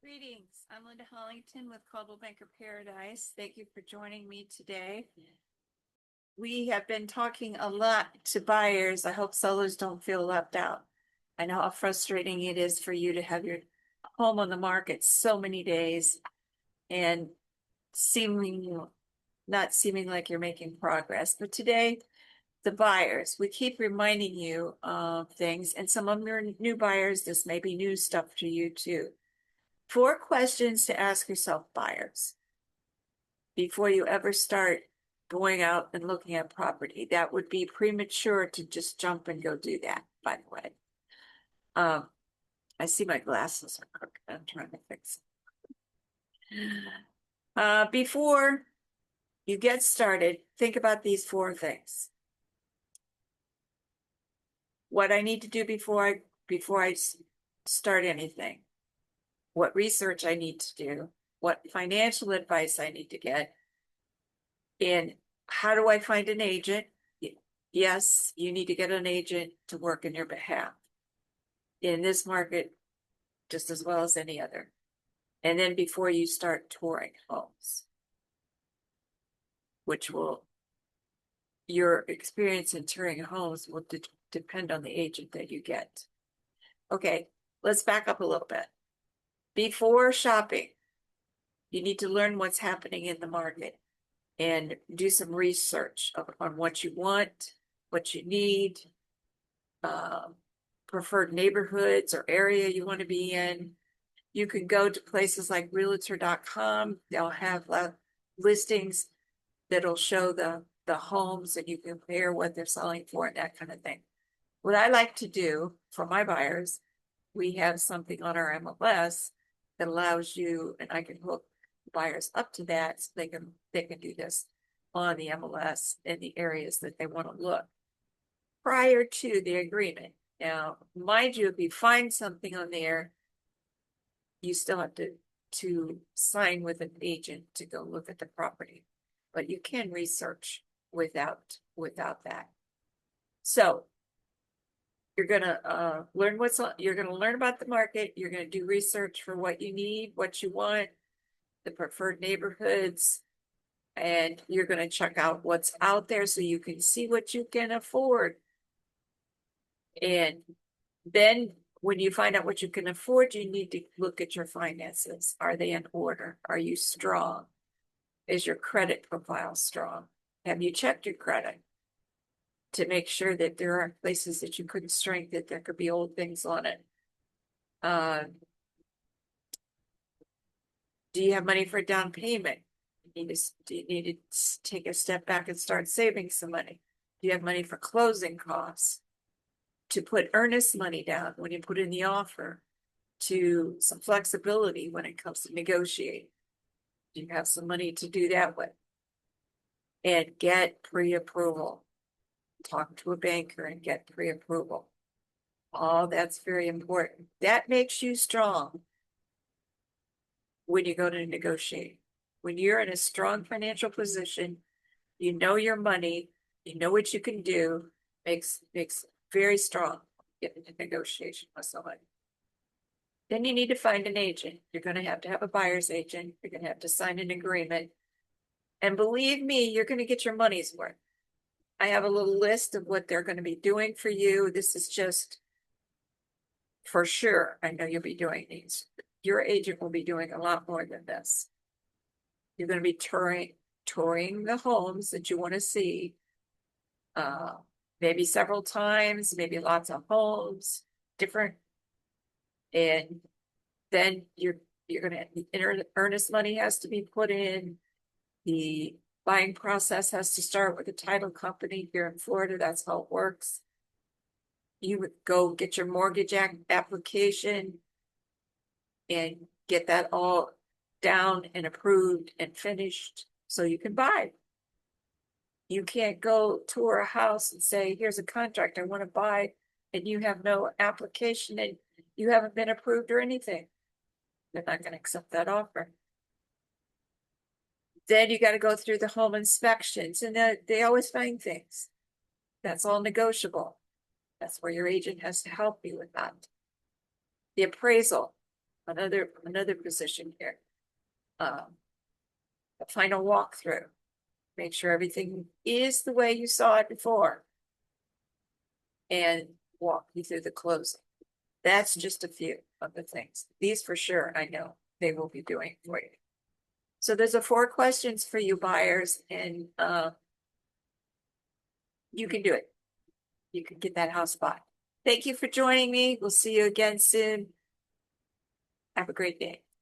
Greetings. I'm Linda Hollington with Coldwell Banker Paradise. Thank you for joining me today. We have been talking a lot to buyers. I hope sellers don't feel left out. I know how frustrating it is for you to have your home on the market so many days and not seeming like you're making progress. But today, the buyers, we keep reminding you of things, and some of them are new buyers. This may be new stuff to you too. 4 questions to ask yourself, buyers, before you ever start going out and looking at property. That would be premature to just jump and go do that, by the way. I see my glasses are crooked. I'm trying to fix it. Before you get started, think about these 4 things. What I need to do before I start anything. What research I need to do. What financial advice I need to get. And how do I find an agent? Yes, you need to get an agent to work in your behalf in this market, just as well as any other. And then before you start touring homes, your experience in touring homes will depend on the agent that you get. Okay, let's back up a little bit. Before shopping, you need to learn what's happening in the market and do some research on what you want, what you need, preferred neighborhoods or area you want to be in. You can go to places like realtor.com. They'll have listings that'll show the homes, and you can compare what they're selling for and that kind of thing. What I like to do for my buyers, we have something on our MLS that allows you, and I can hook buyers up to that so they can do this on the MLS in the areas that they want to look prior to the agreement. Now, mind you, if you find something on there, you still have to sign with an agent to go look at the property, but you can research without that. So you're gonna you're gonna learn about the market. You're gonna do research for what you need, what you want, the preferred neighborhoods, and you're gonna check out what's out there so you can see what you can afford. And then when you find out what you can afford, you need to look at your finances. Are they in order? Are you strong? Is your credit profile strong? Have you checked your credit to make sure that there aren't places that you couldn't strengthen? There could be old things on it. Do you have money for a down payment? Do you need to take a step back and start saving some money? Do you have money for closing costs? To put earnest money down when you put in the offer, to some flexibility when it comes to negotiating. Do you have some money to do that with? And get pre-approval. Talk to a banker and get pre-approval. Oh, that's very important. That makes you strong when you go to negotiate. When you're in a strong financial position, you know your money, you know what you can do, makes very strong get into negotiation with somebody. Then you need to find an agent. You're going to have a buyer's agent. You're going to have to sign an agreement. And believe me, you're going to get your money's worth. I have a little list of what they're going to be doing for you. This is just for sure. I know you'll be doing these. Your agent will be doing a lot more than this. You're going to be touring the homes that you want to see. Maybe several times, maybe lots of homes, different. And then you're gonna earnest money has to be put in. The buying process has to start with a title company here in Florida. That's how it works. You would go get your mortgage application and get that all down and approved and finished so you can buy. You can't go tour a house and say, here's a contract I want to buy, and you have no application and you haven't been approved or anything. They're not going to accept that offer. Then you got to go through the home inspections, and they always find things. That's all negotiable. That's where your agent has to help you with that. The appraisal. another position here. A final walkthrough. Make sure everything is the way you saw it before. And walk you through the closing. That's just a few of the things. These for sure, I know they will be doing for you. So there's 4 questions for you buyers, and you can do it. You can get that house bought. Thank you for joining me. We'll see you again soon. Have a great day.